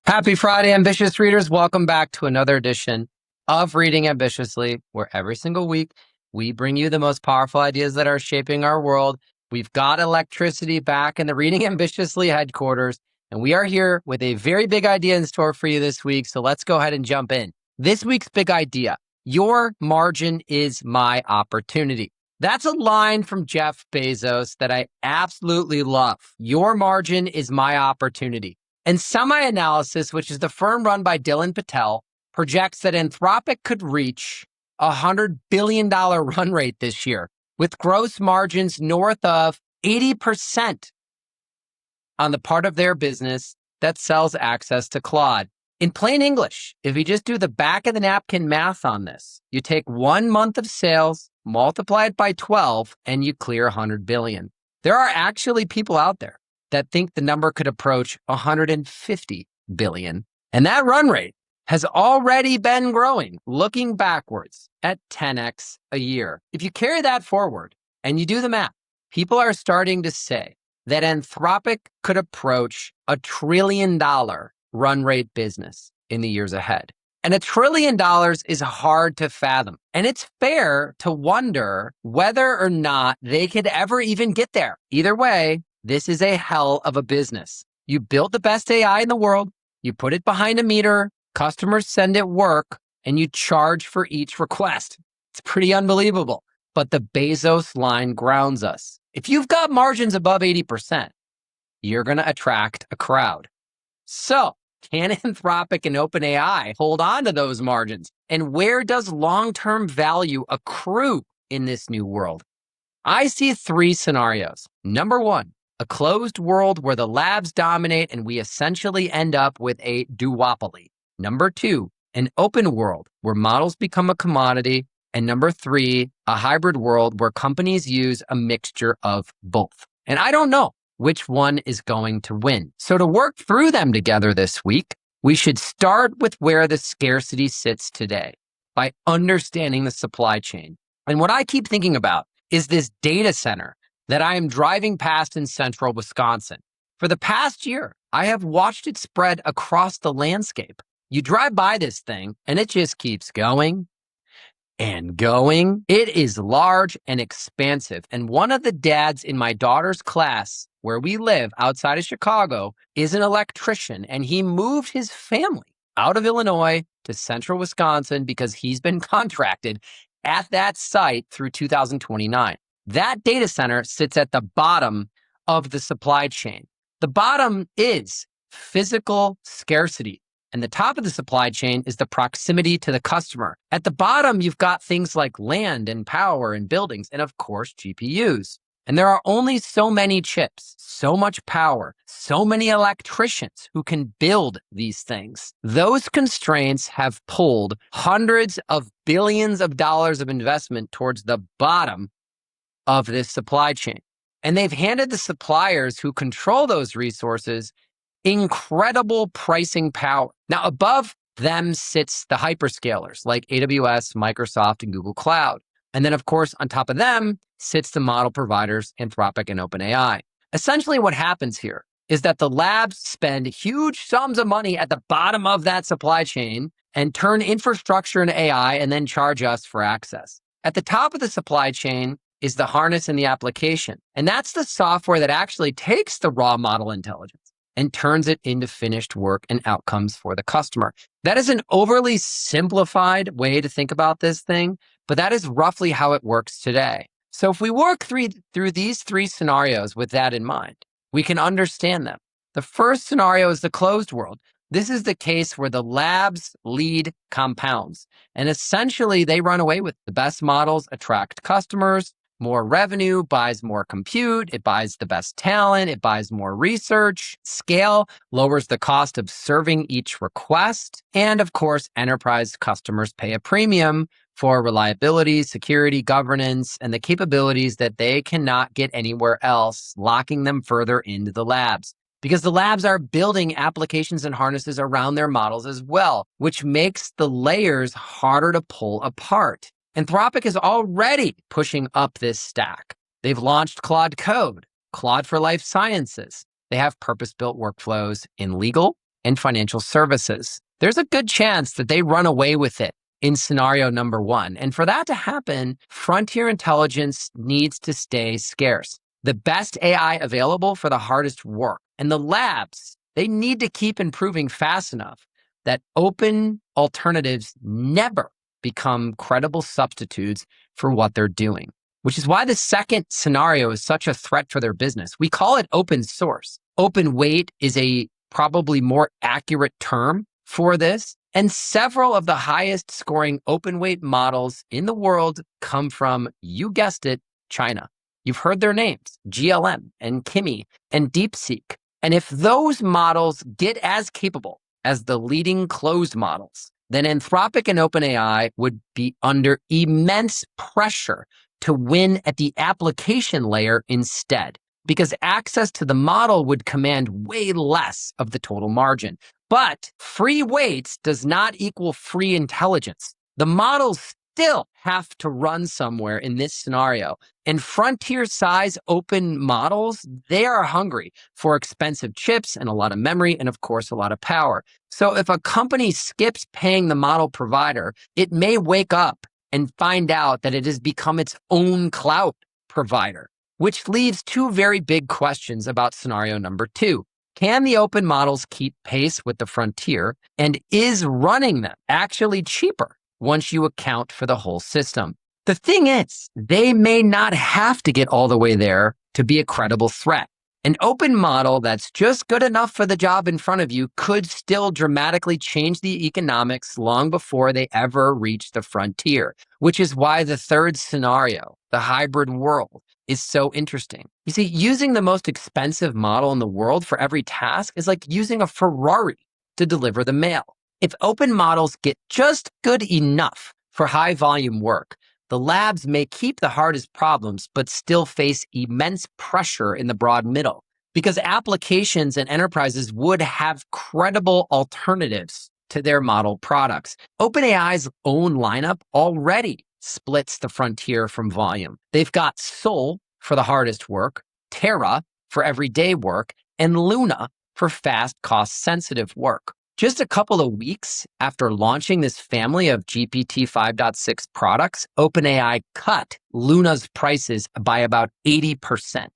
Happy Friday, ambitious readers. Welcome back to another edition of Reading Ambitiously, where every single week we bring you the most powerful ideas that are shaping our world. We've got electricity back in the Reading Ambitiously headquarters, and we are here with a very big idea in store for you this week. So let's go ahead and jump in. This week's big idea: your margin is my opportunity. That's a line from Jeff Bezos that I absolutely love. Your margin is my opportunity. And Semi-Analysis, which is the firm run by Dylan Patel, projects that Anthropic could reach a $100 billion run rate this year, with gross margins north of 80% on the part of their business that sells access to Claude. In plain English, if you just do the back of the napkin math on this, you take 1 month of sales, multiply it by 12, and you clear $100 billion. There are actually people out there that think the number could approach $150 billion. And that run rate has already been growing, looking backwards at 10x a year. If you carry that forward and you do the math, people are starting to say that Anthropic could approach $1 trillion run rate business in the years ahead. And $1 trillion is hard to fathom. And it's fair to wonder whether or not they could ever even get there. Either way, this is a hell of a business. You build the best AI in the world, you put it behind a meter, customers send it work, and you charge for each request. It's pretty unbelievable. But the Bezos line grounds us. If you've got margins above 80%, you're going to attract a crowd. So, can Anthropic and OpenAI hold on to those margins? And where does long-term value accrue in this new world? I see 3 scenarios. Number 1, a closed world where the labs dominate and we essentially end up with a duopoly. Number 2, an open world where models become a commodity. And number 3, a hybrid world where companies use a mixture of both. And I don't know which one is going to win. So to work through them together this week, we should start with where the scarcity sits today by understanding the supply chain. And what I keep thinking about is this data center that I am driving past in central Wisconsin. For the past year, I have watched it spread across the landscape. You drive by this thing and it just keeps going and going. It is large and expansive. And one of the dads in my daughter's class, where we live outside of Chicago, is an electrician, and he moved his family out of Illinois to central Wisconsin because he's been contracted at that site through 2029. That data center sits at the bottom of the supply chain. The bottom is physical scarcity, and the top of the supply chain is the proximity to the customer. At the bottom, you've got things like land and power and buildings, and of course, GPUs. And there are only so many chips, so much power, so many electricians who can build these things. Those constraints have pulled hundreds of billions of dollars of investment towards the bottom of this supply chain. And they've handed the suppliers who control those resources incredible pricing power. Now, above them sits the hyperscalers like AWS, Microsoft, and Google Cloud. And then, of course, on top of them sits the model providers, Anthropic and OpenAI. Essentially, what happens here is that the labs spend huge sums of money at the bottom of that supply chain and turn infrastructure into AI and then charge us for access. At the top of the supply chain is the harness and the application. And that's the software that actually takes the raw model intelligence and turns it into finished work and outcomes for the customer. That is an overly simplified way to think about this thing, but that is roughly how it works today. So if we work through these 3 scenarios with that in mind, we can understand them. The first scenario is the closed world. This is the case where the labs lead compounds, and essentially they run away with the best models, attract customers, more revenue, buys more compute, it buys the best talent, it buys more research, scale, lowers the cost of serving each request, and of course, enterprise customers pay a premium for reliability, security, governance, and the capabilities that they cannot get anywhere else, locking them further into the labs. Because the labs are building applications and harnesses around their models as well, which makes the layers harder to pull apart. Anthropic is already pushing up this stack. They've launched Claude Code, Claude for Life Sciences. They have purpose-built workflows in legal, and financial services. There's a good chance that they run away with it in scenario number one. And for that to happen, frontier intelligence needs to stay scarce. The best AI available for the hardest work. And the labs, they need to keep improving fast enough that open alternatives never become credible substitutes for what they're doing, which is why the second scenario is such a threat for their business. We call it open source. Open weight is a probably more accurate term for this. And several of the highest scoring open weight models in the world come from, you guessed it, China. You've heard their names, GLM and Kimi and DeepSeek. And if those models get as capable as the leading closed models, then Anthropic and OpenAI would be under immense pressure to win at the application layer instead, because access to the model would command way less of the total margin. But free weights does not equal free intelligence. The models still have to run somewhere in this scenario. And frontier size open models, they are hungry for expensive chips and a lot of memory and of course a lot of power. So if a company skips paying the model provider, it may wake up and find out that it has become its own cloud provider, which leaves two very big questions about scenario number two. Can the open models keep pace with the frontier? And is running them actually cheaper once you account for the whole system? The thing is, they may not have to get all the way there to be a credible threat. An open model that's just good enough for the job in front of you could still dramatically change the economics long before they ever reach the frontier, which is why the third scenario, the hybrid world, is so interesting. You see, using the most expensive model in the world for every task is like using a Ferrari to deliver the mail. If open models get just good enough for high volume work, the labs may keep the hardest problems, but still face immense pressure in the broad middle, because applications and enterprises would have credible alternatives to their model products. OpenAI's own lineup already splits the frontier from volume. They've got Sol for the hardest work, Terra for everyday work, and Luna for fast, cost-sensitive work. Just a couple of weeks after launching this family of GPT 5.6 products, OpenAI cut Luna's prices by about 80%.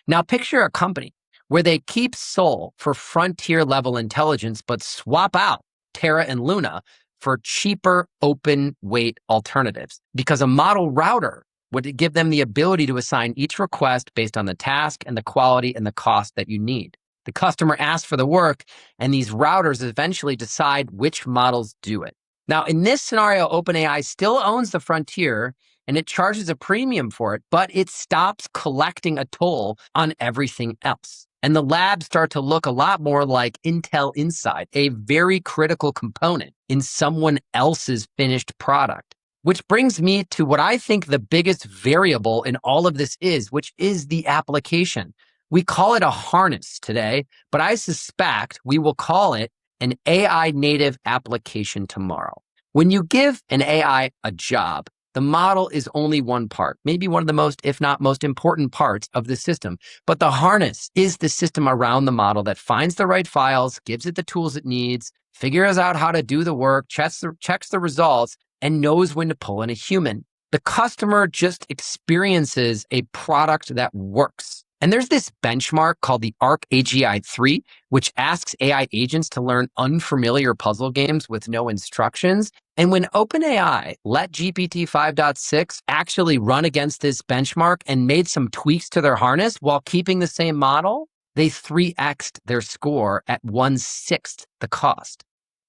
Now picture a company where they keep Sol for frontier level intelligence, but swap out Terra and Luna for cheaper open weight alternatives, because a model router would give them the ability to assign each request based on the task and the quality and the cost that you need. The customer asks for the work, and these routers eventually decide which models do it. Now, in this scenario, OpenAI still owns the frontier, and it charges a premium for it, but it stops collecting a toll on everything else. And the labs start to look a lot more like Intel Inside, a very critical component in someone else's finished product. Which brings me to what I think the biggest variable in all of this is, which is the application. We call it a harness today, but I suspect we will call it an AI native application tomorrow. When you give an AI a job, the model is only one part, maybe one of the most, if not most important parts of the system. But the harness is the system around the model that finds the right files, gives it the tools it needs, figures out how to do the work, checks the results, and knows when to pull in a human. The customer just experiences a product that works. And there's this benchmark called the ARC AGI 3, which asks AI agents to learn unfamiliar puzzle games with no instructions. And when OpenAI let GPT 5.6 actually run against this benchmark and made some tweaks to their harness while keeping the same model, they 3x'd their score at 1/6 the cost.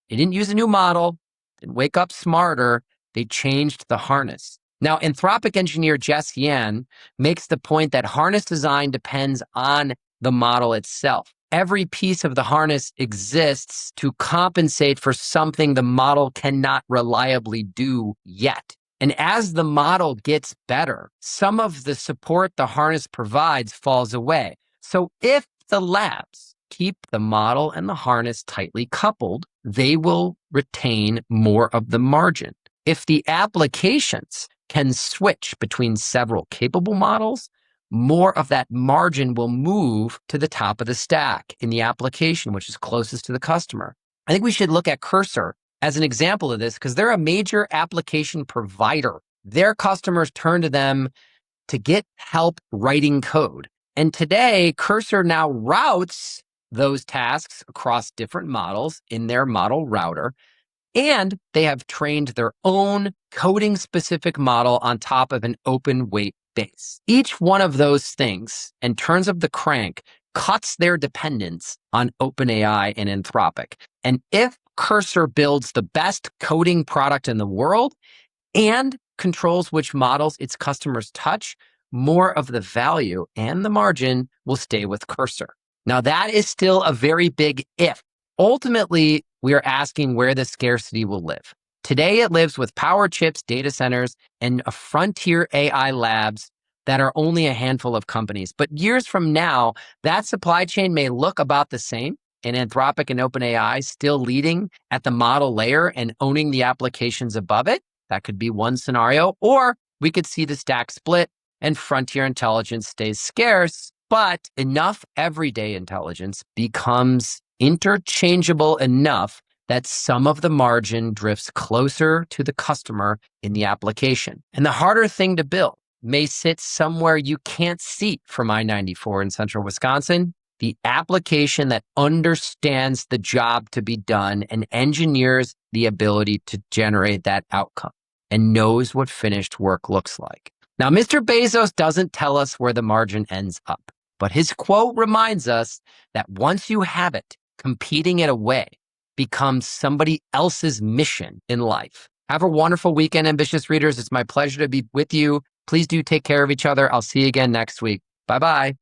They didn't use a new model, didn't wake up smarter, they changed the harness. Now, Anthropic engineer Jess Yan makes the point that harness design depends on the model itself. Every piece of the harness exists to compensate for something the model cannot reliably do yet. And as the model gets better, some of the support the harness provides falls away. So if the labs keep the model and the harness tightly coupled, they will retain more of the margin. If the applications can switch between several capable models, more of that margin will move to the top of the stack in the application, which is closest to the customer. I think we should look at Cursor as an example of this because they're a major application provider. Their customers turn to them to get help writing code. And today, Cursor now routes those tasks across different models in their model router. And they have trained their own coding specific model on top of an open weight base. Each one of those things and turns of the crank cuts their dependence on OpenAI and Anthropic. And if Cursor builds the best coding product in the world and controls which models its customers touch, more of the value and the margin will stay with Cursor. Now, that is still a very big if. Ultimately, we are asking where the scarcity will live. Today, it lives with power chips, data centers, and frontier AI labs that are only a handful of companies. But years from now, that supply chain may look about the same, and Anthropic and OpenAI still leading at the model layer and owning the applications above it. That could be one scenario. Or we could see the stack split and frontier intelligence stays scarce, but enough everyday intelligence becomes interchangeable enough that some of the margin drifts closer to the customer in the application. And the harder thing to build may sit somewhere you can't see from I-94 in central Wisconsin, the application that understands the job to be done and engineers the ability to generate that outcome and knows what finished work looks like. Now, Mr. Bezos doesn't tell us where the margin ends up, but his quote reminds us that once you have it, competing it away becomes somebody else's mission in life. Have a wonderful weekend, ambitious readers. It's my pleasure to be with you. Please do take care of each other. I'll see you again next week. Bye-bye.